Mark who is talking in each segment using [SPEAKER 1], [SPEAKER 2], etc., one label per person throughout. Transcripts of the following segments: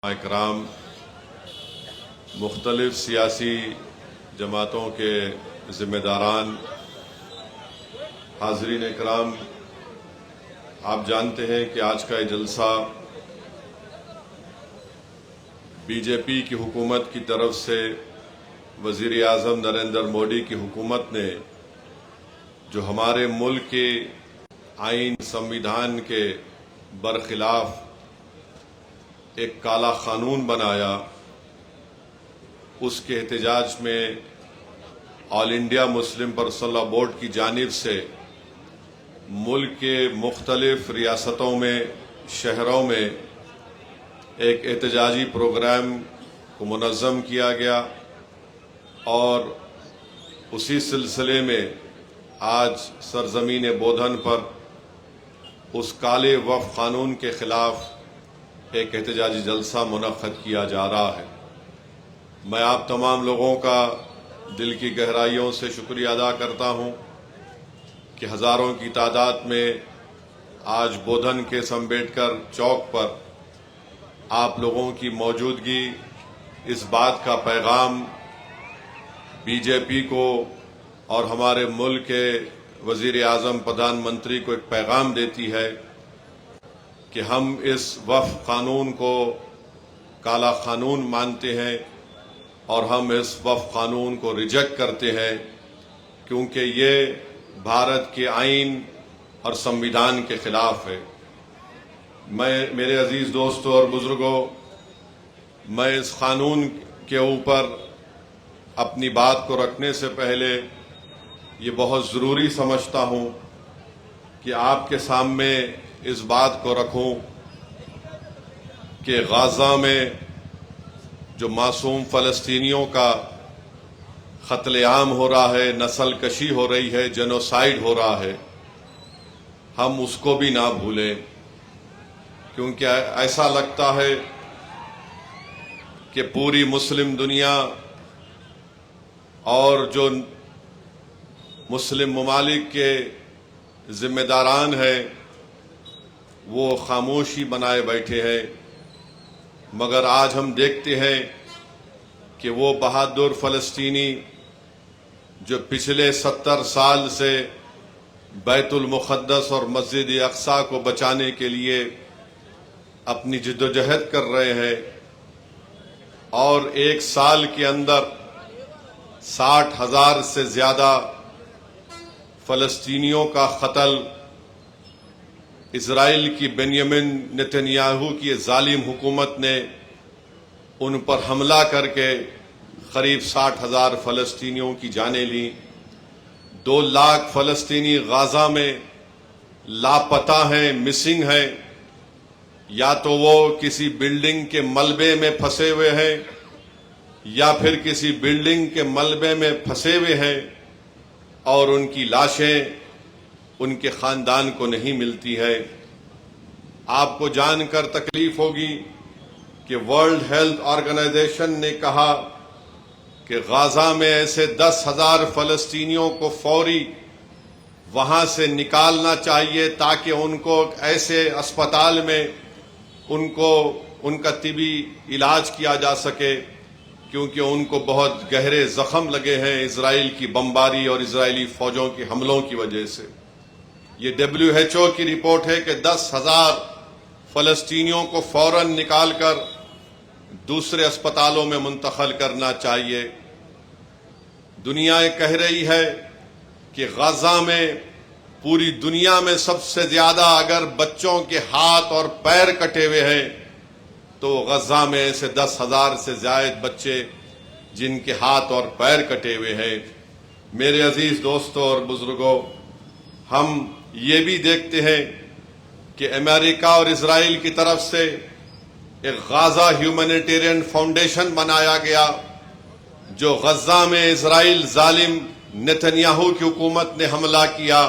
[SPEAKER 1] اکرام، مختلف سیاسی جماعتوں کے ذمہ داران، حاضرین اکرام، آپ جانتے ہیں کہ آج کا یہ جلسہ بی جے پی کی حکومت کی طرف سے وزیر اعظم نریندر مودی کی حکومت نے جو ہمارے ملک کے آئین سمویدھان کے برخلاف ایک کالا قانون بنایا، اس کے احتجاج میں All India Muslim Personal Law Board کی جانب سے ملک کے مختلف ریاستوں میں، شہروں میں ایک احتجاجی پروگرام کو منظم کیا گیا، اور اسی سلسلے میں آج سرزمین بودھن پر اس کالے وقف قانون کے خلاف ایک احتجاجی جلسہ منعقد کیا جا رہا ہے۔ میں آپ تمام لوگوں کا دل کی گہرائیوں سے شکریہ ادا کرتا ہوں کہ ہزاروں کی تعداد میں آج بودھن کے امبیڈکر چوک پر آپ لوگوں کی موجودگی اس بات کا پیغام بی جے پی کو اور ہمارے ملک کے وزیر اعظم پردھان منتری کو ایک پیغام دیتی ہے کہ ہم اس وقف قانون کو کالا قانون مانتے ہیں اور ہم اس وقف قانون کو ریجیکٹ کرتے ہیں، کیونکہ یہ بھارت کے آئین اور سمویدھان کے خلاف ہے۔ میرے عزیز دوستوں اور بزرگوں، میں اس قانون کے اوپر اپنی بات کو رکھنے سے پہلے یہ بہت ضروری سمجھتا ہوں کہ آپ کے سامنے اس بات کو رکھوں کہ غزہ میں جو معصوم فلسطینیوں کا قتل عام ہو رہا ہے، نسل کشی ہو رہی ہے، جینوسائیڈ ہو رہا ہے، ہم اس کو بھی نہ بھولیں، کیونکہ ایسا لگتا ہے کہ پوری مسلم دنیا اور جو مسلم ممالک کے ذمہ داران ہیں وہ خاموشی بنائے بیٹھے ہیں، مگر آج ہم دیکھتے ہیں کہ وہ بہادر فلسطینی جو پچھلے 70 سال سے بیت المقدس اور مسجد اقصی کو بچانے کے لیے اپنی جدوجہد کر رہے ہیں، اور ایک سال کے اندر 60,000 سے زیادہ فلسطینیوں کا قتل اسرائیل کی بنیامین نتنیاہو کی ظالم حکومت نے ان پر حملہ کر کے قریب 60,000 فلسطینیوں کی جانیں لیں۔ 2 لاکھ فلسطینی غزہ میں لاپتہ ہیں، مسنگ ہیں، یا تو وہ کسی بلڈنگ کے ملبے میں پھنسے ہوئے ہیں یا پھر کسی بلڈنگ کے ملبے میں پھنسے ہوئے ہیں، اور ان کی لاشیں ان کے خاندان کو نہیں ملتی ہے۔ آپ کو جان کر تکلیف ہوگی کہ ورلڈ ہیلتھ آرگنائزیشن نے کہا کہ غزہ میں ایسے 10,000 فلسطینیوں کو فوری وہاں سے نکالنا چاہیے تاکہ ان کو ایسے اسپتال میں ان کا طبی علاج کیا جا سکے، کیونکہ ان کو بہت گہرے زخم لگے ہیں اسرائیل کی بمباری اور اسرائیلی فوجوں کے حملوں کی وجہ سے۔ یہ WHO کی رپورٹ ہے کہ 10,000 فلسطینیوں کو فوراً نکال کر دوسرے اسپتالوں میں منتقل کرنا چاہیے۔ دنیا یہ کہہ رہی ہے کہ غزہ میں پوری دنیا میں سب سے زیادہ اگر بچوں کے ہاتھ اور پیر کٹے ہوئے ہیں تو غزہ میں ایسے 10,000 سے زائد بچے جن کے ہاتھ اور پیر کٹے ہوئے ہیں۔ میرے عزیز دوستوں اور بزرگوں، ہم یہ بھی دیکھتے ہیں کہ امریکہ اور اسرائیل کی طرف سے ایک غزہ ہیومینیٹیرین فاؤنڈیشن بنایا گیا، جو غزہ میں اسرائیل ظالم نتنیاہو کی حکومت نے حملہ کیا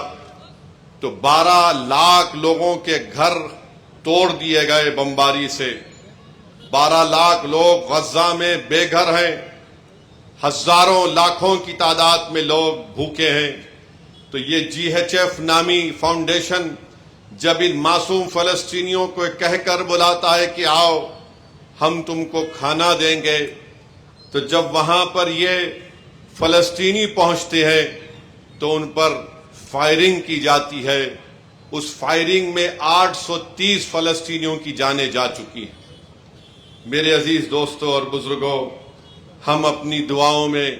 [SPEAKER 1] تو 12 لاکھ لوگوں کے گھر توڑ دیے گئے بمباری سے۔ 12 لاکھ لوگ غزہ میں بے گھر ہیں، ہزاروں لاکھوں کی تعداد میں لوگ بھوکے ہیں۔ تو یہ GHF نامی فاؤنڈیشن جب ان معصوم فلسطینیوں کو کہہ کر بلاتا ہے کہ آؤ ہم تم کو کھانا دیں گے، تو جب وہاں پر یہ فلسطینی پہنچتے ہیں تو ان پر فائرنگ کی جاتی ہے. اس فائرنگ میں 830 فلسطینیوں کی جانیں جا چکی ہیں. میرے عزیز دوستوں اور بزرگوں، ہم اپنی دعاؤں میں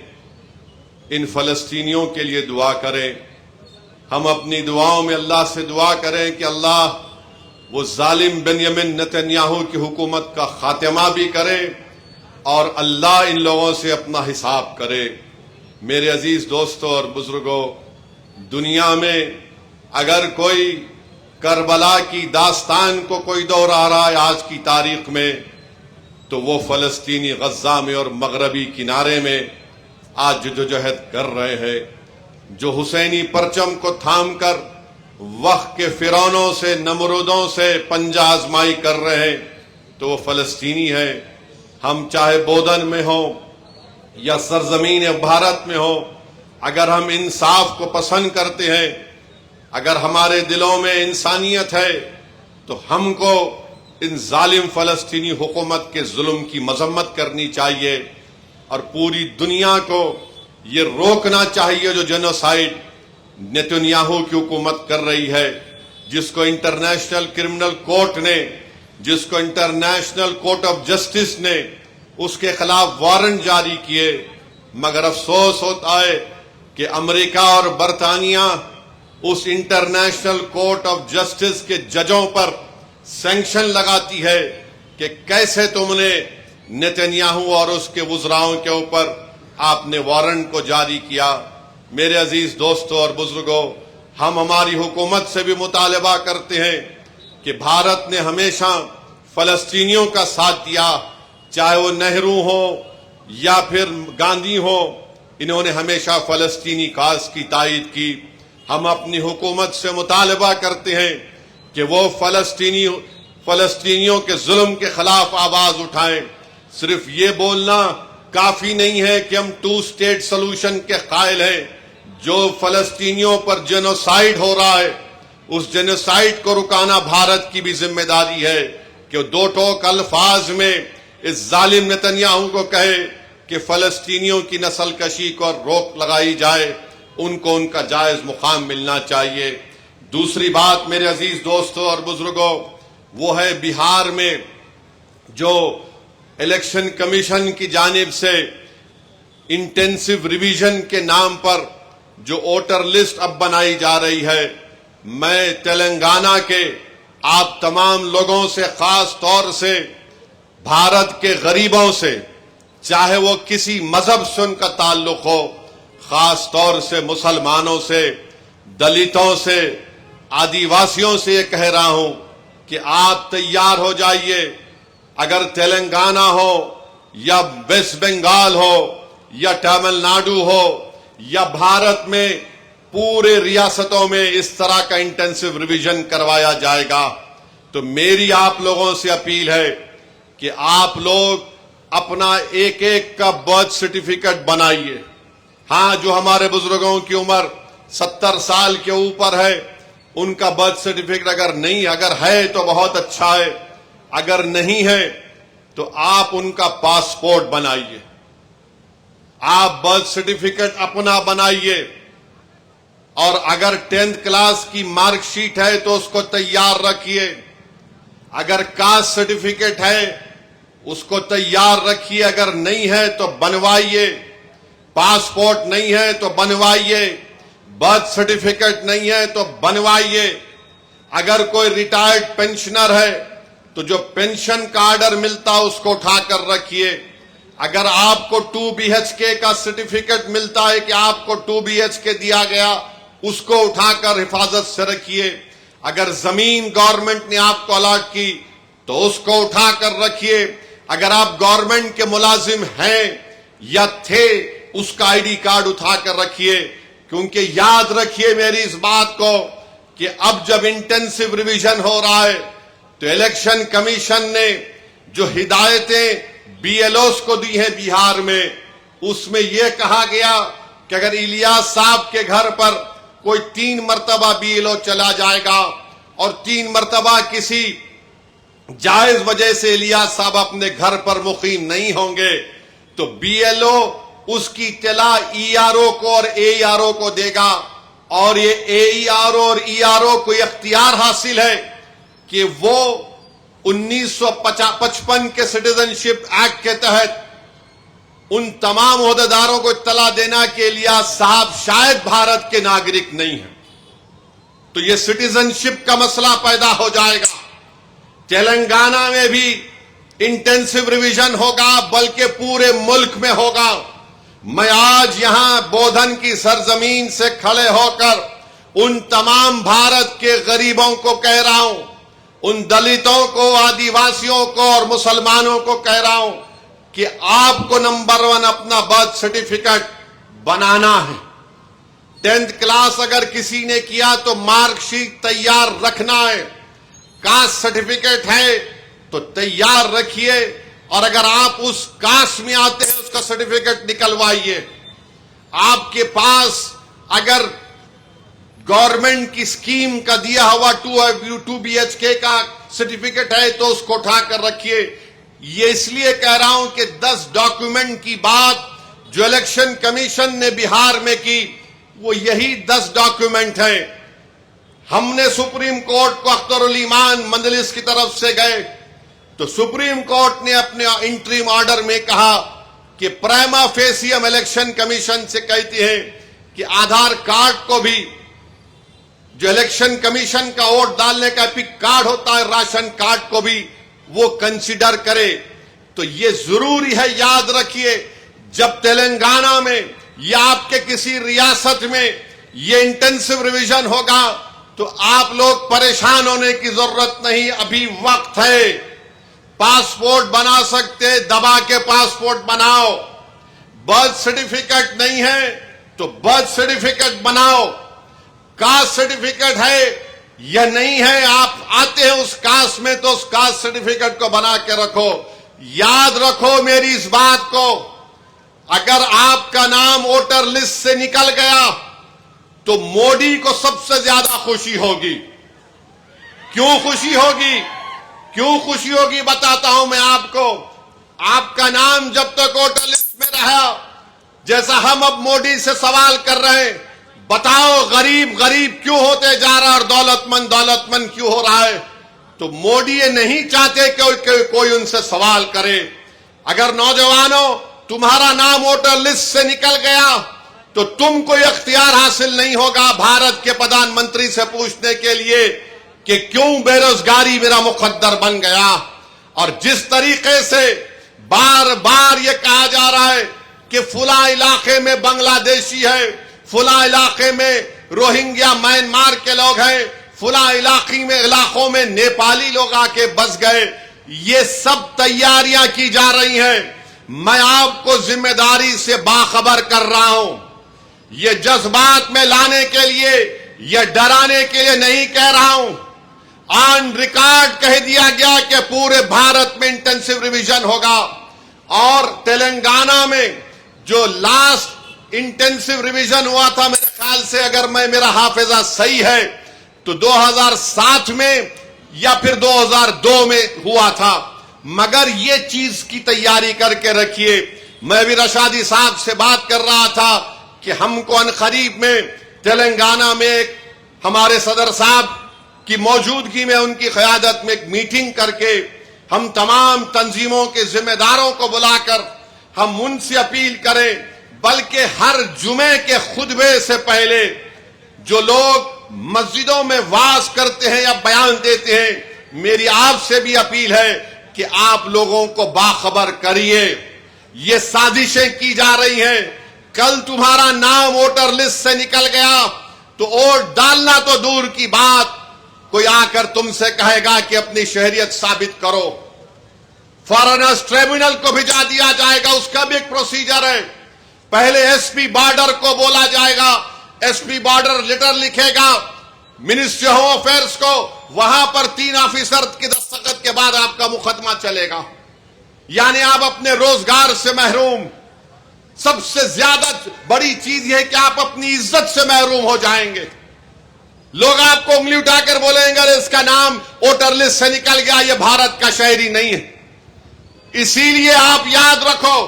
[SPEAKER 1] ان فلسطینیوں کے لیے دعا کریں. ہم اپنی دعاؤں میں اللہ سے دعا کریں کہ اللہ وہ ظالم بنیامین نتنیاہو کی حکومت کا خاتمہ بھی کرے اور اللہ ان لوگوں سے اپنا حساب کرے. میرے عزیز دوستوں اور بزرگوں، دنیا میں اگر کوئی کربلا کی داستان کو کوئی دہرا رہا ہے آج کی تاریخ میں، تو وہ فلسطینی غزہ میں اور مغربی کنارے میں آج جدوجہد کر رہے ہیں. جو حسینی پرچم کو تھام کر وقت کے فرعونوں سے، نمرودوں سے پنجہ آزمائی کر رہے ہیں، تو وہ فلسطینی ہیں. ہم چاہے بودن میں ہوں یا سرزمین بھارت میں ہوں، اگر ہم انصاف کو پسند کرتے ہیں، اگر ہمارے دلوں میں انسانیت ہے، تو ہم کو ان ظالم فلسطینی حکومت کے ظلم کی مذمت کرنی چاہیے اور پوری دنیا کو یہ روکنا چاہیے جو جینوسائیڈ نیتنیاہو کی حکومت کر رہی ہے، جس کو انٹرنیشنل کرمنل کورٹ نے، جس کو انٹرنیشنل کورٹ آف جسٹس نے اس کے خلاف وارنٹ جاری کیے. مگر افسوس ہوتا ہے کہ امریکہ اور برطانیہ اس انٹرنیشنل کورٹ آف جسٹس کے ججوں پر سینکشن لگاتی ہے کہ کیسے تم نے نیتنیاہو اور اس کے وزراؤں کے اوپر آپ نے وارنٹ کو جاری کیا. میرے عزیز دوستوں اور بزرگوں، ہم ہماری حکومت سے بھی مطالبہ کرتے ہیں کہ بھارت نے ہمیشہ فلسطینیوں کا ساتھ دیا، چاہے وہ نہرو ہو یا پھر گاندھی ہو، انہوں نے ہمیشہ فلسطینی کاز کی تائید کی. ہم اپنی حکومت سے مطالبہ کرتے ہیں کہ وہ فلسطینیوں کے ظلم کے خلاف آواز اٹھائیں. صرف یہ بولنا کافی نہیں ہے کہ ہم 2 اسٹیٹ سلوشن کے قائل ہیں. جو فلسطینیوں پر جینوسائیڈ ہو رہا ہے، اس جینوسائیڈ کو رکانا بھارت کی بھی ذمہ داری ہے کہ 2 ٹوک الفاظ میں اس ظالم نتنیاہو کو کہے کہ فلسطینیوں کی نسل کشی کو روک لگائی جائے، ان کو ان کا جائز مقام ملنا چاہیے. دوسری بات میرے عزیز دوستوں اور بزرگوں، وہ ہے بہار میں جو الیکشن کمیشن کی جانب سے انٹینسو ریویژن کے نام پر جو ووٹر لسٹ اب بنائی جا رہی ہے، میں تلنگانہ کے آپ تمام لوگوں سے، خاص طور سے بھارت کے غریبوں سے، چاہے وہ کسی مذہب سے ان کا تعلق ہو، خاص طور سے مسلمانوں سے، دلتوں سے، آدیواسیوں سے یہ کہہ رہا ہوں کہ آپ تیار ہو جائیے. اگر تلنگانہ ہو یا ویسٹ بنگال ہو یا تامل ناڈو ہو یا بھارت میں پورے ریاستوں میں اس طرح کا انٹینسو ریویژن کروایا جائے گا، تو میری آپ لوگوں سے اپیل ہے کہ آپ لوگ اپنا ایک ایک کا برتھ سرٹیفکیٹ بنائیے. ہاں، جو ہمارے بزرگوں کی عمر 70 سال کے اوپر ہے، ان کا برتھ سرٹیفکیٹ اگر ہے تو بہت اچھا ہے، اگر نہیں ہے تو آپ ان کا پاسپورٹ بنائیے. آپ برتھ سرٹیفکیٹ اپنا بنائیے، اور اگر 10th کلاس کی مارک شیٹ ہے تو اس کو تیار رکھیے. اگر کاسٹ سرٹیفکیٹ ہے اس کو تیار رکھیے، اگر نہیں ہے تو بنوائیے. پاسپورٹ نہیں ہے تو بنوائیے، برتھ سرٹیفکیٹ نہیں ہے تو بنوائیے. اگر کوئی ریٹائرڈ پینشنر ہے تو جو پینشن کا آرڈر ملتا اس کو اٹھا کر رکھیے. اگر آپ کو 2 BHK کا سرٹیفکیٹ ملتا ہے کہ آپ کو 2 BHK دیا گیا، اس کو اٹھا کر حفاظت سے رکھیے. اگر زمین گورنمنٹ نے آپ کو الاٹ کی تو اس کو اٹھا کر رکھیے. اگر آپ گورنمنٹ کے ملازم ہیں یا تھے، اس کا ID کارڈ اٹھا کر رکھیے. کیونکہ یاد رکھیے میری اس بات کو کہ اب جب انٹینسو ریویژن ہو رہا ہے تو الیکشن کمیشن نے جو ہدایتیں BLOs کو دی ہیں بہار میں، اس میں یہ کہا گیا کہ اگر الیاس صاحب کے گھر پر کوئی 3 مرتبہ BLO چلا جائے گا اور 3 مرتبہ کسی جائز وجہ سے الیاس صاحب اپنے گھر پر مقیم نہیں ہوں گے تو بی ایل او اس کی اطلاع ای آر او کو اور اے آر او کو دے گا، اور یہ اے آر او اور ای آر او کو اختیار حاصل ہے کہ وہ 1955 کے سٹیزن شپ ایکٹ کے تحت ان تمام عہدیداروں کو اطلاع دینا کہ الیاس صاحب شاید بھارت کے ناگرک نہیں ہیں، تو یہ سٹیزن شپ کا مسئلہ پیدا ہو جائے گا۔ تلنگانہ میں بھی انٹینسو ریویژن ہوگا، بلکہ پورے ملک میں ہوگا۔ میں آج یہاں بودھن کی سرزمین سے کھڑے ہو کر ان تمام بھارت کے غریبوں کو کہہ رہا ہوں، ان دلتوں کو، آدیواسیوں کو اور مسلمانوں کو کہہ رہا ہوں کہ آپ کو نمبر 1 اپنا برتھ سرٹیفکیٹ بنانا ہے۔ 10th کلاس اگر کسی نے کیا تو مارک شیٹ تیار رکھنا ہے، کاسٹ سرٹیفکیٹ ہے تو تیار رکھیے، اور اگر آپ اس کاسٹ میں آتے ہیں اس کا سرٹیفکیٹ نکلوائیے۔ آپ کے پاس اگر گورنمنٹ کی سکیم کا دیا ہوا 2 BHK کا سرٹیفکیٹ ہے تو اس کو اٹھا کر رکھیے۔ یہ اس لیے کہہ رہا ہوں کہ 10 ڈاکیومنٹ کی بات جو الیکشن کمیشن نے بہار میں کی وہ یہی 10 ڈاکیومنٹ ہیں۔ ہم نے سپریم کورٹ کو اختر الایمان مجلس کی طرف سے گئے تو سپریم کورٹ نے اپنے انٹریم آرڈر میں کہا کہ پرائما فیسی ہم الیکشن کمیشن سے کہتے ہیں کہ آدھار کارڈ کو بھی، جو الیکشن کمیشن کا ووٹ ڈالنے کا پک کارڈ ہوتا ہے، راشن کارڈ کو بھی وہ کنسیڈر کرے۔ تو یہ ضروری ہے، یاد رکھیے، جب تلنگانہ میں یا آپ کے کسی ریاست میں یہ انٹینسو ریویژن ہوگا تو آپ لوگ پریشان ہونے کی ضرورت نہیں، ابھی وقت ہے۔ پاسپورٹ بنا سکتے، دبا کے پاسپورٹ بناؤ۔ برتھ سرٹیفکیٹ نہیں ہے تو برتھ سرٹیفکیٹ بناؤ۔ کاسٹ سرٹیفکیٹ ہے یا نہیں ہے، آپ آتے ہیں اس کاسٹ میں تو اس کاسٹ سرٹیفکیٹ کو بنا کے رکھو۔ یاد رکھو میری اس بات کو، اگر آپ کا نام ووٹر لسٹ سے نکل گیا تو مودی کو سب سے زیادہ خوشی ہوگی۔ کیوں خوشی ہوگی؟ کیوں خوشی ہوگی بتاتا ہوں میں آپ کو۔ آپ کا نام جب تک ووٹر لسٹ میں رہا، جیسا ہم اب مودی سے سوال کر رہے ہیں، بتاؤ غریب غریب کیوں ہوتے جا رہا اور دولت مند کیوں ہو رہا ہے، تو مودی یہ نہیں چاہتے کہ کوئی ان سے سوال کرے۔ اگر نوجوانوں تمہارا نام ووٹر لسٹ سے نکل گیا تو تم کو اختیار حاصل نہیں ہوگا بھارت کے پردھان منتری سے پوچھنے کے لیے کہ کیوں بے روزگاری میرا مقدر بن گیا۔ اور جس طریقے سے بار بار یہ کہا جا رہا ہے کہ فلاں علاقے میں بنگلہ دیشی ہے، فلاں علاقے میں روہنگیا میانمار کے لوگ ہیں، فلاں علاقوں میں نیپالی لوگ آ کے بس گئے، یہ سب تیاریاں کی جا رہی ہیں۔ میں آپ کو ذمہ داری سے باخبر کر رہا ہوں، یہ جذبات میں لانے کے لیے، یہ ڈرانے کے لیے نہیں کہہ رہا ہوں۔ آن ریکارڈ کہہ دیا گیا کہ پورے بھارت میں انٹینسو ریویژن ہوگا، اور تلنگانہ میں جو لاسٹ انٹینسو ریویژن ہوا تھا، میرے خیال سے اگر میرا حافظہ صحیح ہے تو 2007 میں یا پھر 2002 میں ہوا تھا، مگر یہ چیز کی تیاری کر کے رکھیے۔ میں بھی رشادی صاحب سے بات کر رہا تھا کہ ہم کو عنقریب میں تلنگانہ میں ایک ہمارے صدر صاحب کی موجودگی میں، ان کی قیادت میں ایک میٹنگ کر کے ہم تمام تنظیموں کے ذمہ داروں کو بلا کر ہم ان سے اپیل کریں، بلکہ ہر جمعے کے خطبے سے پہلے جو لوگ مسجدوں میں وعظ کرتے ہیں یا بیان دیتے ہیں، میری آپ سے بھی اپیل ہے کہ آپ لوگوں کو باخبر کریے۔ یہ سازشیں کی جا رہی ہیں، کل تمہارا نام ووٹر لسٹ سے نکل گیا تو ووٹ ڈالنا تو دور کی بات، کوئی آ کر تم سے کہے گا کہ اپنی شہریت ثابت کرو، فارنرز ٹریبونل کو بھیجا دیا جائے گا، اس کا بھی ایک پروسیجر ہے۔ پہلے ایس پی بارڈر کو بولا جائے گا، ایس پی بارڈر لیٹر لکھے گا منسٹری ہوم افیئرز کو، وہاں پر 3 آفیسر کی دستخط کے بعد آپ کا مقدمہ چلے گا، یعنی آپ اپنے روزگار سے محروم۔ سب سے زیادہ بڑی چیز یہ ہے کہ آپ اپنی عزت سے محروم ہو جائیں گے۔ لوگ آپ کو انگلی اٹھا کر بولیں گے اس کا نام ووٹر لسٹ سے نکل گیا، یہ بھارت کا شہری نہیں ہے۔ اسی لیے آپ یاد رکھو،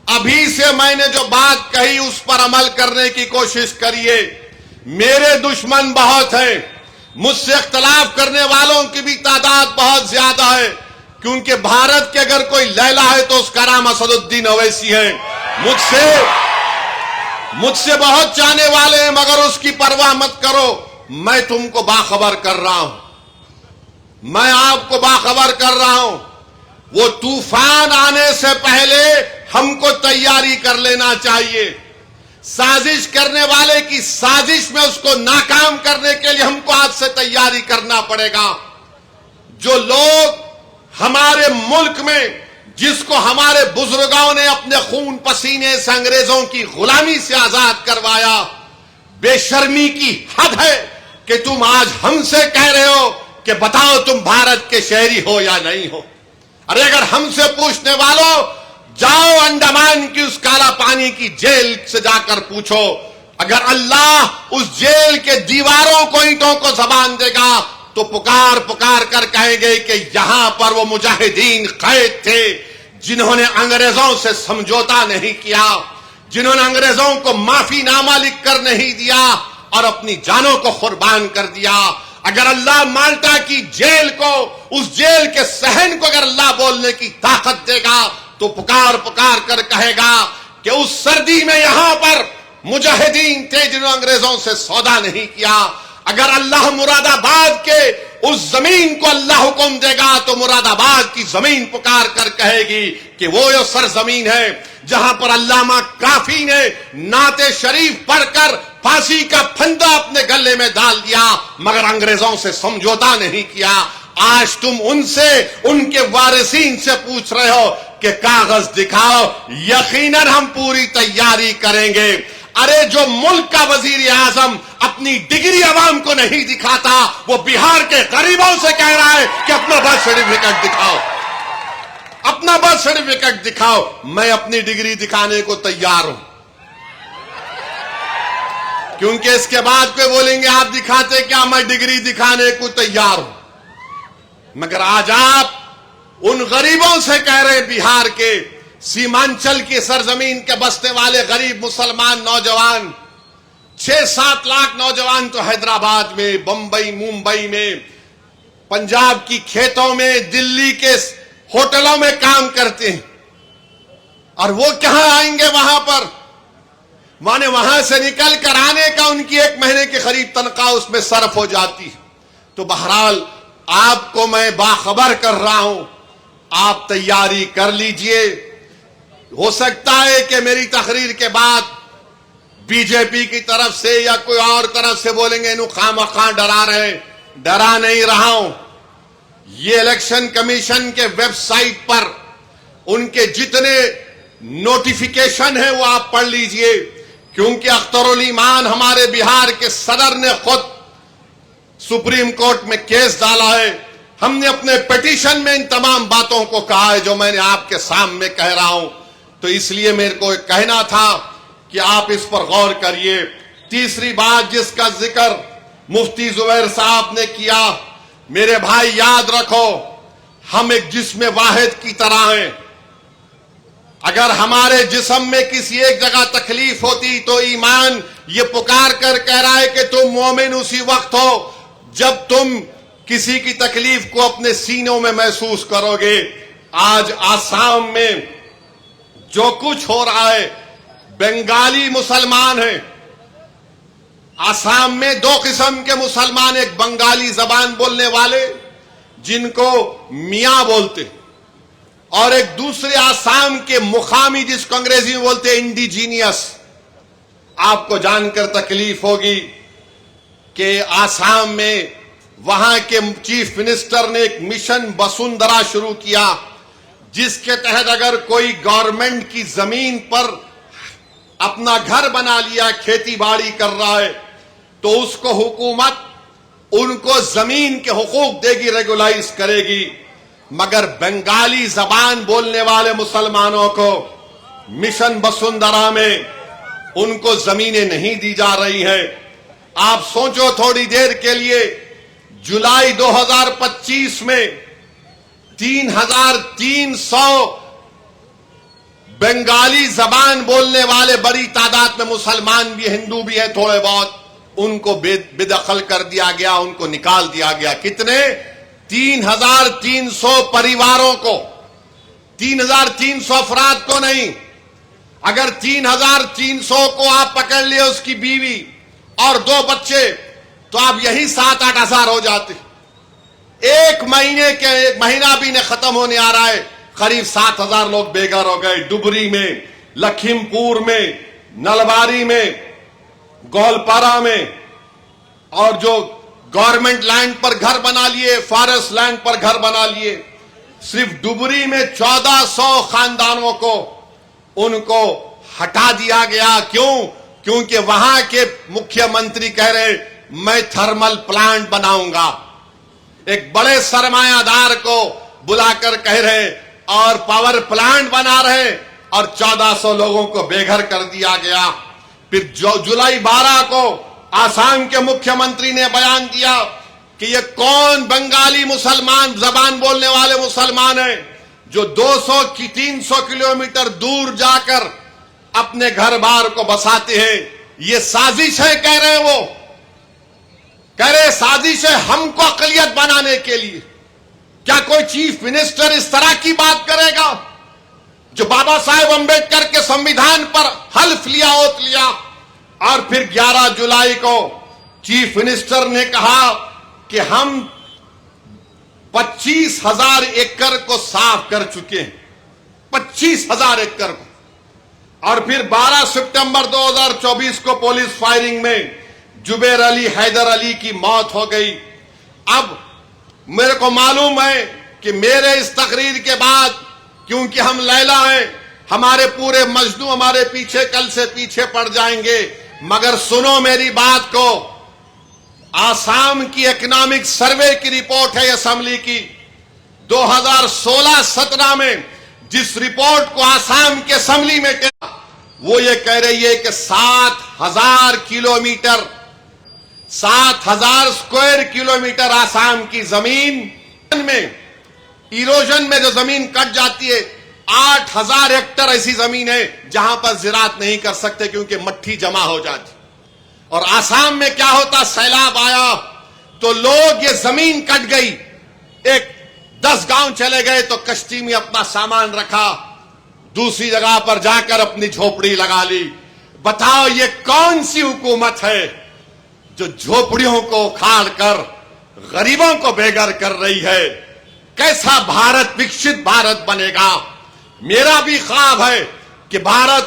[SPEAKER 1] ابھی سے میں نے جو بات کہی اس پر عمل کرنے کی کوشش کریے۔ میرے دشمن بہت ہیں، مجھ سے اختلاف کرنے والوں کی بھی تعداد بہت زیادہ ہے، کیونکہ بھارت کے اگر کوئی لیلا ہے تو اس کا نام اسد الدین اویسی ہے۔ مجھ سے بہت چاہنے والے ہیں، مگر اس کی پرواہ مت کرو، میں تم کو باخبر کر رہا ہوں، میں آپ کو باخبر کر رہا ہوں۔ وہ طوفان آنے سے پہلے ہم کو تیاری کر لینا چاہیے۔ سازش کرنے والے کی سازش میں اس کو ناکام کرنے کے لیے ہم کو آج سے تیاری کرنا پڑے گا۔ جو لوگ ہمارے ملک میں، جس کو ہمارے بزرگوں نے اپنے خون پسینے سے انگریزوں کی غلامی سے آزاد کروایا، بے شرمی کی حد ہے کہ تم آج ہم سے کہہ رہے ہو کہ بتاؤ تم بھارت کے شہری ہو یا نہیں ہو۔ ارے اگر ہم سے پوچھنے والوں، جاؤ انڈمان کی اس کالا پانی کی جیل سے جا کر پوچھو، اگر اللہ اس جیل کے دیواروں کو، اینٹوں کو زبان دے گا تو پکار پکار کر کہیں گے کہ یہاں پر وہ مجاہدین قید تھے جنہوں نے انگریزوں سے سمجھوتا نہیں کیا، جنہوں نے انگریزوں کو معافی نامہ لکھ کر نہیں دیا اور اپنی جانوں کو قربان کر دیا۔ اگر اللہ مالٹا کی جیل کو، اس جیل کے صحن کو اگر اللہ بولنے کی طاقت دے گا تو پکار پکار کر کہے گا کہ اس سردی میں یہاں پر مجاہدین تھے جنہوں نے انگریزوں سے سودا نہیں کیا۔ اگر اللہ مراد آباد کے اس زمین کو اللہ حکم دے گا تو مراد آباد کی زمین پکار کر کہے گی کہ وہ یہ سرزمین ہے جہاں پر علامہ کافی نے نعت شریف پڑھ کر پھانسی کا پھندا اپنے گلے میں ڈال دیا، مگر انگریزوں سے سمجھوتا نہیں کیا۔ آج تم ان سے، ان کے وارثین سے پوچھ رہے ہو کہ کاغذ دکھاؤ، یقیناً ہم پوری تیاری کریں گے۔ ارے جو ملک کا وزیر اعظم اپنی ڈگری عوام کو نہیں دکھاتا، وہ بہار کے غریبوں سے کہہ رہا ہے کہ اپنا برتھ سرٹیفکیٹ دکھاؤ، اپنا برتھ سرٹیفکیٹ دکھاؤ۔ میں اپنی ڈگری دکھانے کو تیار ہوں، کیونکہ اس کے بعد کوئی بولیں گے آپ دکھاتے کیا؟ میں ڈگری دکھانے کو تیار ہوں، مگر آج آپ ان غریبوں سے کہہ رہے بہار کے، سیمانچل کی سرزمین کے بسنے والے غریب مسلمان نوجوان، 6-7 لاکھ نوجوان تو حیدرآباد میں، بمبئی، ممبئی میں، پنجاب کی کھیتوں میں، دلی کے ہوٹلوں میں کام کرتے ہیں، اور وہ کہاں آئیں گے وہاں پر؟ مانے وہاں سے نکل کر آنے کا ان کی 1 مہینے کی قریب تنخواہ اس میں صرف ہو جاتی ہے۔ تو بہرحال آپ کو میں باخبر کر رہا ہوں، آپ تیاری کر لیجئے۔ ہو سکتا ہے کہ میری تقریر کے بعد بی جے پی کی طرف سے یا کوئی اور طرف سے بولیں گے انہوں خواہ ڈرا رہے ہیں، ڈرا نہیں رہا ہوں۔ یہ الیکشن کمیشن کے ویب سائٹ پر ان کے جتنے نوٹیفیکیشن ہیں وہ آپ پڑھ لیجئے، کیونکہ اختر الایمان ہمارے بہار کے صدر نے خود سپریم کورٹ میں کیس ڈالا ہے۔ ہم نے اپنے پیٹیشن میں ان تمام باتوں کو کہا ہے جو میں نے آپ کے سامنے کہہ رہا ہوں، تو اس لیے میرے کو کہنا تھا کہ آپ اس پر غور کریے۔ تیسری بات جس کا ذکر مفتی زبیر صاحب نے کیا، میرے بھائی یاد رکھو، ہم ایک جسم واحد کی طرح ہیں۔ اگر ہمارے جسم میں کسی ایک جگہ تکلیف ہوتی تو ایمان یہ پکار کر کہہ رہا ہے کہ تم مومن اسی وقت ہو جب تم کسی کی تکلیف کو اپنے سینوں میں محسوس کرو گے۔ آج آسام میں جو کچھ ہو رہا ہے، بنگالی مسلمان ہیں آسام میں، 2 قسم کے مسلمان، ایک بنگالی زبان بولنے والے جن کو میاں بولتے، اور ایک دوسرے آسام کے مقامی جس کو انگریزی میں بولتے انڈیجینیس۔ آپ کو جان کر تکلیف ہوگی کہ آسام میں وہاں کے چیف منسٹر نے ایک مشن وسندھرا شروع کیا، جس کے تحت اگر کوئی گورنمنٹ کی زمین پر اپنا گھر بنا لیا، کھیتی باڑی کر رہا ہے، تو اس کو حکومت ان کو زمین کے حقوق دے گی، ریگولائز کرے گی، مگر بنگالی زبان بولنے والے مسلمانوں کو مشن وسندھرا میں ان کو زمینیں نہیں دی جا رہی ہیں۔ آپ سوچو تھوڑی دیر کے لیے، جولائی 2025 میں 3,300 بنگالی زبان بولنے والے بڑی تعداد میں مسلمان بھی، ہندو بھی ہیں تھوڑے بہت، ان کو بے دخل کر دیا گیا، ان کو نکال دیا گیا۔ کتنے؟ 3,300 پریواروں کو، 3,300 افراد کو نہیں۔ اگر 3,300 کو آپ پکڑ لیے، اس کی بیوی اور 2 بچے، تو آپ یہی 7-8 ہزار ہو جاتے۔ ایک مہینہ بھی نہیں ختم ہونے آ رہا ہے، قریب 7,000 لوگ بے گھر ہو گئے۔ ڈبری میں، لکھیم پور میں، نلباری میں، گولپارا میں، اور جو گورنمنٹ لینڈ پر گھر بنا لیے، فارسٹ لینڈ پر گھر بنا لیے۔ صرف ڈبری میں 1,400 خاندانوں کو ان کو ہٹا دیا گیا۔ کیوں؟ کیونکہ وہاں کے مکھیہ منتری کہہ رہے میں تھرمل پلانٹ بناؤں گا، ایک بڑے سرمایہ دار کو بلا کر کہہ رہے اور پاور پلانٹ بنا رہے، اور 1,400 لوگوں کو بے گھر کر دیا گیا۔ پھر جولائی 12 کو آسام کے مکھیہ منتری نے بیان دیا کہ یہ کون بنگالی مسلمان زبان بولنے والے مسلمان ہیں جو 200-300 کلومیٹر دور جا کر اپنے گھر بار کو بساتے ہیں۔ یہ سازش ہے، کہہ رہے وہ، کہہ رہے سازش ہے ہم کو اقلیت بنانے کے لیے۔ کیا کوئی چیف منسٹر اس طرح کی بات کرے گا جو بابا صاحب امبیڈکر کے سمویدھان پر حلف لیا، اوت لیا؟ اور پھر 11 جولائی کو چیف منسٹر نے کہا کہ ہم 25,000 ایکڑ کو صاف کر چکے ہیں، 25,000 ایکڑ کو۔ اور پھر 12 سپٹمبر 2024 کو پولیس فائرنگ میں جبیر علی حیدر علی کی موت ہو گئی۔ اب میرے کو معلوم ہے کہ میرے اس تقریر کے بعد، کیونکہ ہم لیلا ہیں، ہمارے پورے مجنو ہمارے پیچھے کل سے پیچھے پڑ جائیں گے، مگر سنو میری بات کو۔ آسام کی اکنامک سروے کی رپورٹ ہے اسمبلی کی 2016-17 میں، جس رپورٹ کو آسام کے اسمبلی میں کیا، وہ یہ کہہ رہی ہے کہ 7,000 کلومیٹر 7,000 اسکوائر کلومیٹر آسام کی زمین میں ایروجن میں جو زمین کٹ جاتی ہے، 8,000 ہیکٹر ایسی زمین ہے جہاں پر زراعت نہیں کر سکتے کیونکہ مٹی جمع ہو جاتی۔ اور آسام میں کیا ہوتا، سیلاب آیا تو لوگ، یہ زمین کٹ گئی، ایک 10 گاؤں چلے گئے تو کشتی میں اپنا سامان رکھا، دوسری جگہ پر جا کر اپنی جھوپڑی لگا لی۔ بتاؤ یہ کون سی حکومت ہے جو جھوپڑیوں کو کھاڑ کر غریبوں کو بے گھر کر رہی ہے؟ کیسا بھارت وکشت بھارت بنے گا؟ میرا بھی خواب ہے کہ بھارت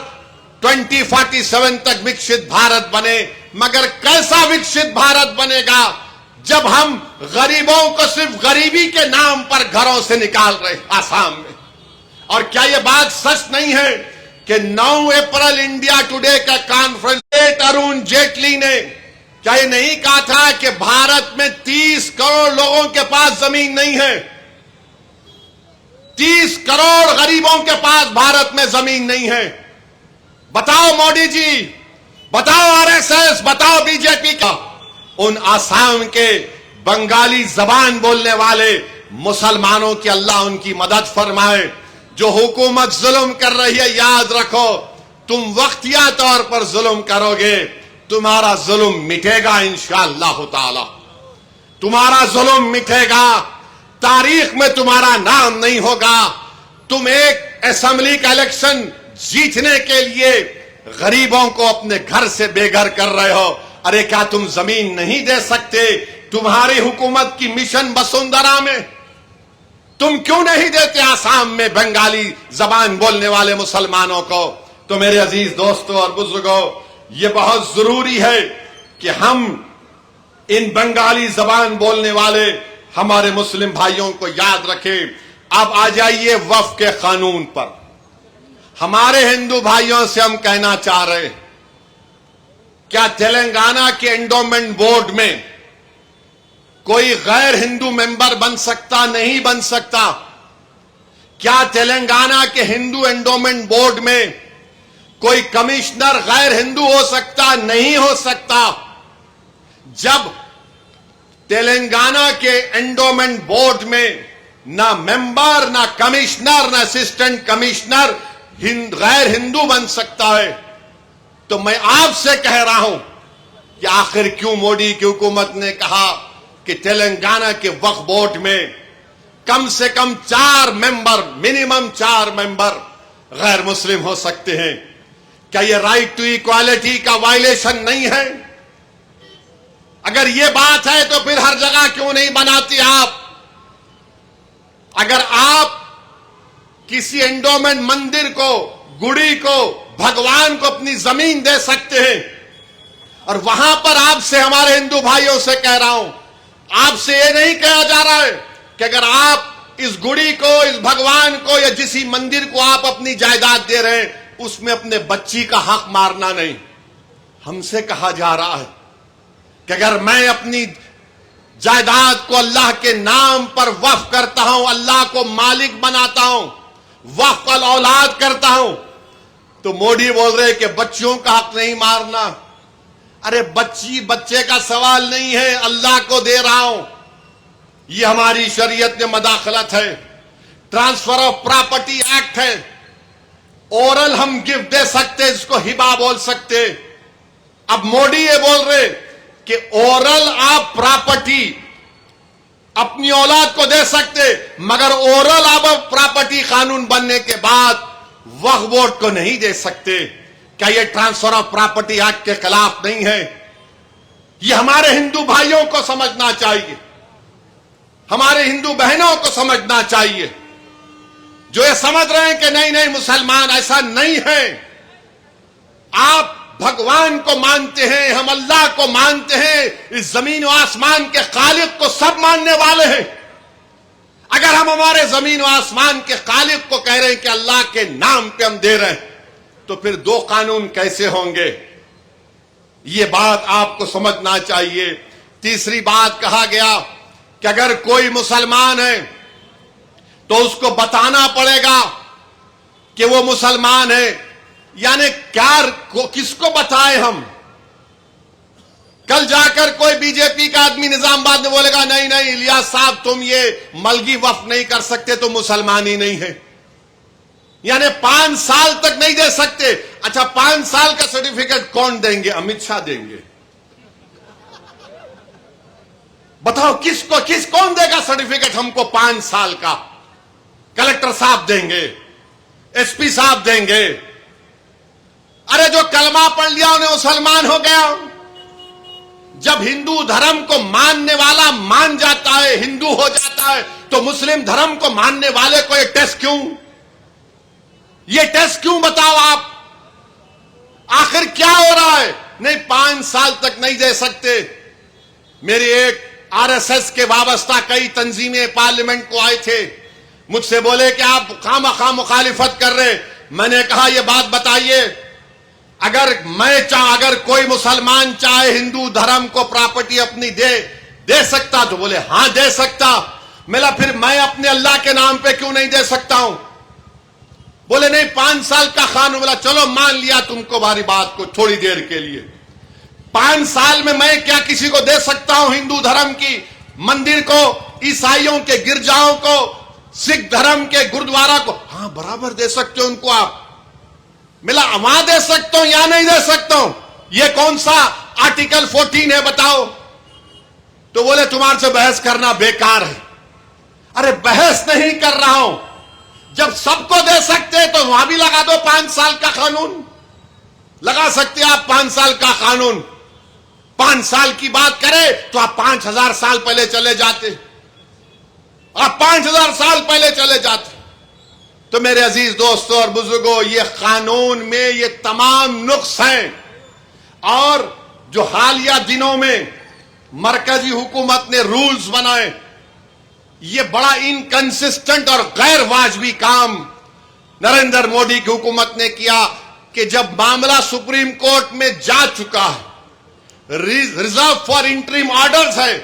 [SPEAKER 1] 2047 تک وکشت بھارت بنے، مگر کیسا وکشت بھارت بنے گا جب ہم غریبوں کو صرف غریبی کے نام پر گھروں سے نکال رہے آسام میں؟ اور کیا یہ بات سچ نہیں ہے کہ 9 اپریل انڈیا ٹوڈے کا کانفرنس ارون جیٹلی نے کیا یہ نہیں کہا تھا کہ بھارت میں 30 کروڑ لوگوں کے پاس زمین نہیں ہے؟ 30 کروڑ غریبوں کے پاس بھارت میں زمین نہیں ہے۔ بتاؤ مودی جی، بتاؤ آر ایس ایس، بتاؤ بی جے پی کا، ان آسام کے بنگالی زبان بولنے والے مسلمانوں کی اللہ ان کی مدد فرمائے۔ جو حکومت ظلم کر رہی ہے، یاد رکھو تم وقتیہ طور پر ظلم کرو گے، تمہارا ظلم مٹے گا انشاءاللہ تعالی، تمہارا ظلم مٹے گا، تاریخ میں تمہارا نام نہیں ہوگا۔ تم ایک اسمبلی کا الیکشن جیتنے کے لیے غریبوں کو اپنے گھر سے بے گھر کر رہے ہو۔ ارے کیا تم زمین نہیں دے سکتے؟ تمہاری حکومت کی مشن وسندھرا میں تم کیوں نہیں دیتے آسام میں بنگالی زبان بولنے والے مسلمانوں کو؟ تو میرے عزیز دوستوں اور بزرگوں، یہ بہت ضروری ہے کہ ہم ان بنگالی زبان بولنے والے ہمارے مسلم بھائیوں کو یاد رکھیں۔ اب آ جائیے وقف کے قانون پر۔ ہمارے ہندو بھائیوں سے ہم کہنا چاہ رہے ہیں، کیا تلنگانہ کے انڈومنٹ بورڈ میں کوئی غیر ہندو ممبر بن سکتا؟ نہیں بن سکتا۔ کیا تلنگانہ کے ہندو انڈومنٹ بورڈ میں کوئی کمشنر غیر ہندو ہو سکتا؟ نہیں ہو سکتا۔ جب تلنگانہ کے انڈومنٹ بورڈ میں نہ ممبر، نہ کمشنر، نہ اسسٹنٹ کمشنر غیر ہندو بن سکتا ہے، تو میں آپ سے کہہ رہا ہوں کہ آخر کیوں مودی کی حکومت نے کہا کہ تلنگانہ کے وقف بورڈ میں کم سے کم 4 ممبر، منیمم 4 ممبر غیر مسلم ہو سکتے ہیں؟ کیا یہ رائٹ ٹو ایکوالٹی کا وائلیشن نہیں ہے؟ اگر یہ بات ہے تو پھر ہر جگہ کیوں نہیں بناتی آپ؟ اگر آپ کسی انڈومنٹ مندر کو، گڑی کو، بھگوان کو اپنی زمین دے سکتے ہیں، اور وہاں پر آپ سے، ہمارے ہندو بھائیوں سے کہہ رہا ہوں، آپ سے یہ نہیں کہا جا رہا ہے کہ اگر آپ اس گڑی کو، اس بھگوان کو یا جسی مندر کو آپ اپنی جائیداد دے رہے ہیں، اس میں اپنے بچی کا حق مارنا نہیں۔ ہم سے کہا جا رہا ہے کہ اگر میں اپنی جائیداد کو اللہ کے نام پر وقف کرتا ہوں، اللہ کو مالک بناتا ہوں، وقف الاولاد کرتا ہوں، تو مودی بول رہے کہ بچیوں کا حق نہیں مارنا۔ ارے بچے کا سوال نہیں ہے، اللہ کو دے رہا ہوں، یہ ہماری شریعت میں مداخلت ہے۔ ٹرانسفر آف پراپرٹی ایکٹ ہے، اورل ہم گفٹ دے سکتے، اس کو ہبہ بول سکتے۔ اب مودی یہ بول رہے کہ اورل آپ پراپرٹی اپنی اولاد کو دے سکتے، مگر اورل آپ پراپرٹی قانون بننے کے بعد وقف بورڈ کو نہیں دے سکتے۔ کیا یہ ٹرانسفر آف پراپرٹی ایکٹ کے خلاف نہیں ہے؟ یہ ہمارے ہندو بھائیوں کو سمجھنا چاہیے، ہمارے ہندو بہنوں کو سمجھنا چاہیے، جو یہ سمجھ رہے ہیں کہ نہیں نہیں مسلمان ایسا نہیں ہے۔ آپ بھگوان کو مانتے ہیں، ہم اللہ کو مانتے ہیں، اس زمین و آسمان کے خالق کو سب ماننے والے ہیں۔ اگر ہم ہمارے زمین و آسمان کے خالق کو کہہ رہے ہیں کہ اللہ کے نام پہ ہم دے رہے ہیں، تو پھر 2 قانون کیسے ہوں گے؟ یہ بات آپ کو سمجھنا چاہیے۔ تیسری بات کہا گیا کہ اگر کوئی مسلمان ہے تو اس کو بتانا پڑے گا کہ وہ مسلمان ہے۔ یعنی کیا کس کو بتائے ہم؟ کل جا کر کوئی بی جے پی کا آدمی نظام آباد میں بولے گا نہیں نہیں الیاس صاحب تم یہ ملگی وقف نہیں کر سکتے، تو مسلمان ہی نہیں ہے۔ یعنی 5 سال تک نہیں دے سکتے۔ اچھا 5 سال کا سرٹیفکیٹ کون دیں گے؟ امت شاہ دیں گے؟ بتاؤ کون دے گا سرٹیفکیٹ ہم کو 5 سال کا؟ کلکٹر صاحب دیں گے، ایس پی صاحب دیں گے۔ ارے جو کلمہ پڑھ لیا انہیں مسلمان ہو گیا۔ جب ہندو دھرم کو ماننے والا مان جاتا ہے، ہندو ہو جاتا ہے، تو مسلم دھرم کو ماننے والے کو یہ ٹیسٹ کیوں؟ یہ ٹیسٹ کیوں؟ بتاؤ آپ، آخر کیا ہو رہا ہے؟ نہیں 5 سال تک نہیں دے سکتے۔ میری ایک آر ایس ایس کے وابستہ کئی تنظیمیں پارلیمنٹ کو آئے تھے، مجھ سے بولے کہ آپ خواہ مخالفت کر رہے۔ میں نے کہا یہ بات بتائیے، اگر کوئی مسلمان چاہے ہندو دھرم کو پراپرٹی اپنی دے سکتا، تو بولے ہاں دے سکتا۔ ملا پھر میں اپنے اللہ کے نام پہ کیوں نہیں دے سکتا ہوں؟ بولے نہیں 5 سال کا قانون۔ بولا چلو مان لیا تم کو ہماری بات کو تھوڑی دیر کے لیے۔ 5 سال میں میں کیا کسی کو دے سکتا ہوں ہندو دھرم کی مندر کو، عیسائیوں کے گرجاؤں کو، سکھ دھرم کے گردوارہ کو؟ ہاں برابر دے سکتے ہو ان کو آپ۔ ملا وہاں دے سکتا ہوں یا نہیں دے سکتا ہوں؟ یہ کون سا آرٹیکل 14 ہے بتاؤ؟ تو بولے تمہارے سے بحث کرنا بیکار ہے۔ ارے بحث نہیں کر رہا ہوں، جب سب کو دے سکتے تو وہاں بھی لگا دو 5 سال کا قانون۔ لگا سکتے آپ 5 سال کا قانون۔ 5 سال کی بات کرے تو آپ 5000 سال پہلے چلے جاتے، آپ 5000 سال پہلے چلے جاتے۔ تو میرے عزیز دوستوں اور بزرگوں، یہ قانون میں یہ تمام نقص ہیں، اور جو حالیہ دنوں میں مرکزی حکومت نے رولز بنائے، یہ بڑا انکنسسٹنٹ اور غیر واجبی کام نریندر مودی کی حکومت نے کیا کہ جب معاملہ سپریم کورٹ میں جا چکا ہے، ریزرو فار انٹریم آرڈرز ہے،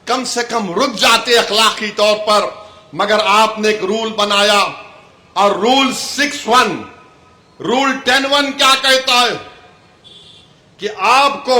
[SPEAKER 1] کم سے کم رک جاتے اخلاقی طور پر۔ مگر آپ نے ایک رول بنایا، اور رول 6(1) رول 10(1) کیا کہتا ہے کہ آپ کو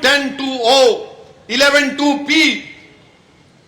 [SPEAKER 1] 10(2)(o), 11(2)(p).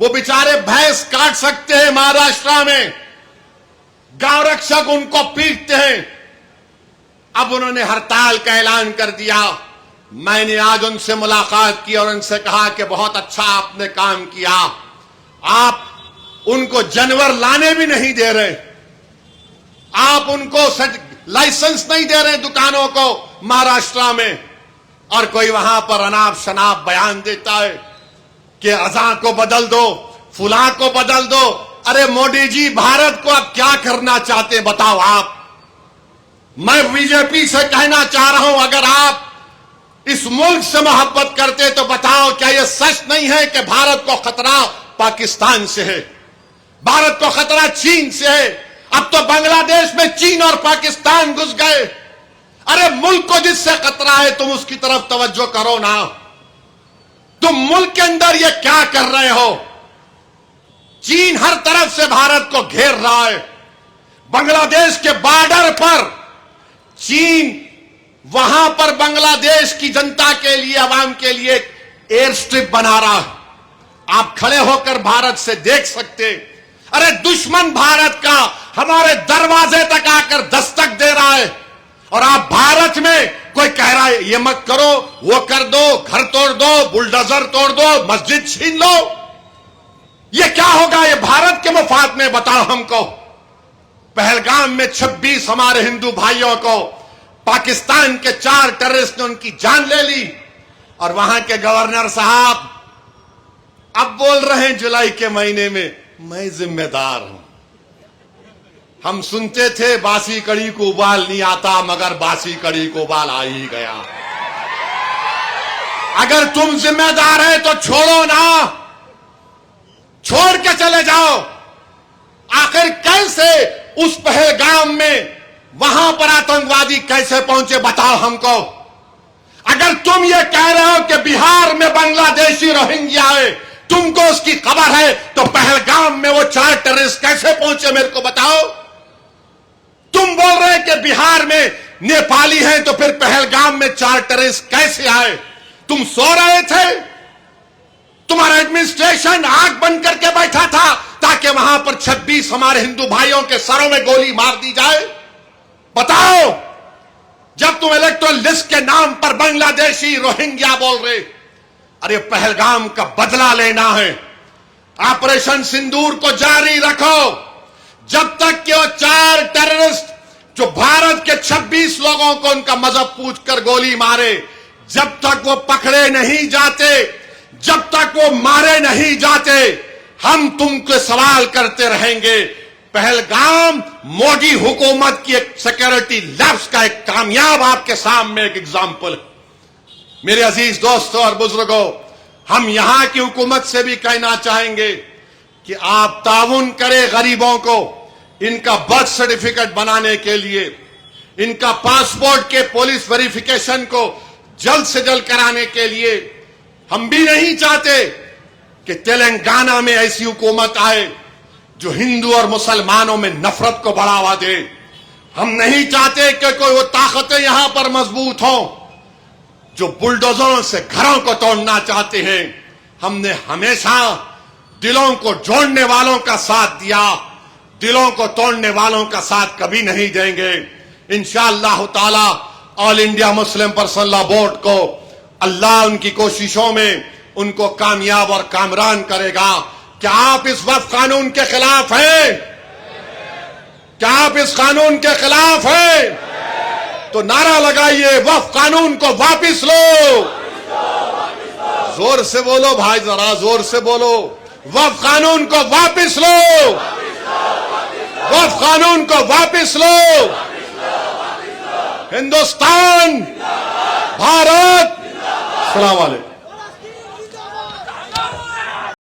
[SPEAKER 1] وہ بیچارے بھینس کاٹ سکتے ہیں مہاراشٹر میں، گاؤں رکشک ان کو پیٹتے ہیں. اب انہوں نے ہڑتال کا اعلان کر دیا. میں نے آج ان سے ملاقات کی اور ان سے کہا کہ بہت اچھا آپ نے کام کیا. آپ ان کو جانور لانے بھی نہیں دے رہے، آپ ان کو لائسنس نہیں دے رہے دکانوں کو مہاراشٹر میں، اور کوئی وہاں پر اناپ شناپ بیان دیتا ہے کہ اذان کو بدل دو، فلاں کو بدل دو. ارے مودی جی، بھارت کو اب کیا کرنا چاہتے بتاؤ آپ؟ میں بی جے پی سے کہنا چاہ رہا ہوں، اگر آپ اس ملک سے محبت کرتے تو بتاؤ کیا یہ سچ نہیں ہے کہ بھارت کو خطرہ پاکستان سے ہے، بھارت کو خطرہ چین سے ہے؟ اب تو بنگلہ دیش میں چین اور پاکستان گھس گئے. ارے ملک کو جس سے خطرہ ہے تم اس کی طرف توجہ کرو نا. تم ملک کے اندر یہ کیا کر رہے ہو؟ چین ہر طرف سے بھارت کو گھیر رہا ہے. بنگلہ دیش کے بارڈر پر چین وہاں پر بنگلہ دیش کی جنتا کے لیے، عوام کے لیے ایئر سٹرپ بنا رہا ہے. آپ کھڑے ہو کر بھارت سے دیکھ سکتے. ارے دشمن بھارت کا ہمارے دروازے تک آ کر دستک دے رہا ہے، اور آپ بھارت میں کوئی کہہ رہا ہے یہ مت کرو، وہ کر دو، گھر توڑ دو، بلڈوزر توڑ دو، مسجد چھین لو. یہ کیا ہوگا؟ یہ بھارت کے مفاد میں بتاؤ ہم کو. پہلگام میں 26 ہمارے ہندو بھائیوں کو پاکستان کے 4 ٹیررسٹ نے ان کی جان لے لی، اور وہاں کے گورنر صاحب اب بول رہے ہیں جولائی کے مہینے میں میں ذمہ دار ہوں. ہم سنتے تھے باسی کڑی کو ابال نہیں آتا، مگر باسی کڑی کو ابال آ ہی گیا. اگر تم ذمہ دار ہے تو چھوڑو نا، چھوڑ کے چلے جاؤ. آخر کیسے اس پہلگام میں وہاں پر آتنکوادی کیسے پہنچے بتاؤ ہم کو. اگر تم یہ کہہ رہے ہو کہ بہار میں بنگلہ دیشی روہنگیا ہے، تم کو اس کی خبر ہے، تو پہلگام میں وہ 4 ٹیررسٹ کیسے پہنچے میرے کو بتاؤ. تم بول رہے کہ بہار میں نیپالی ہیں، تو پھر پہلگام میں 4 ٹیررسٹ کیسے آئے؟ تم سو رہے تھے؟ تمہارا ایڈمنسٹریشن آنکھ بند کر کے بیٹھا تھا تاکہ وہاں پر 26 ہمارے ہندو بھائیوں کے سروں میں گولی مار دی جائے؟ بتاؤ. جب تم الیکٹرل لسٹ کے نام پر بنگلہ دیشی روہنگیا بول رہے، ارے پہلگام کا بدلہ لینا ہے. آپریشن سندور کو جاری رکھو جب تک کہ وہ 4 ٹیررسٹ جو بھارت کے 26 لوگوں کو ان کا مذہب پوچھ کر گولی مارے، جب تک وہ پکڑے نہیں جاتے، جب تک وہ مارے نہیں جاتے، ہم تم کو سوال کرتے رہیں گے. پہلگام مودی حکومت کی ایک سیکورٹی لیبس کا ایک کامیاب آپ کے سامنے ایک ایگزامپل. میرے عزیز دوستوں اور بزرگوں، ہم یہاں کی حکومت سے بھی کہنا چاہیں گے کہ آپ تعاون کریں غریبوں کو ان کا برتھ سرٹیفکیٹ بنانے کے لیے، ان کا پاسپورٹ کے پولیس ویریفیکیشن کو جلد سے جلد کرانے کے لیے. ہم بھی نہیں چاہتے کہ تلنگانہ میں ایسی حکومت آئے جو ہندو اور مسلمانوں میں نفرت کو بڑھاوا دے. ہم نہیں چاہتے کہ کوئی وہ طاقتیں یہاں پر مضبوط ہوں جو بلڈوزروں سے گھروں کو توڑنا چاہتے ہیں. ہم نے ہمیشہ دلوں کو جوڑنے والوں کا ساتھ دیا، دلوں کو توڑنے والوں کا ساتھ کبھی نہیں دیں گے. انشاءاللہ تعالی آل انڈیا مسلم پرسنل لا بورڈ کو اللہ ان کی کوششوں میں ان کو کامیاب اور کامران کرے گا. کیا آپ اس وقف قانون کے خلاف ہیں؟ کیا آپ اس قانون کے خلاف ہیں؟ تو نعرہ لگائیے، وقف قانون کو واپس لو. زور سے بولو بھائی، ذرا زور سے بولو. وقف قانون کو واپس لو، وقف قانون کو واپس لو. ہندوستان، بھارت. السلام علیکم.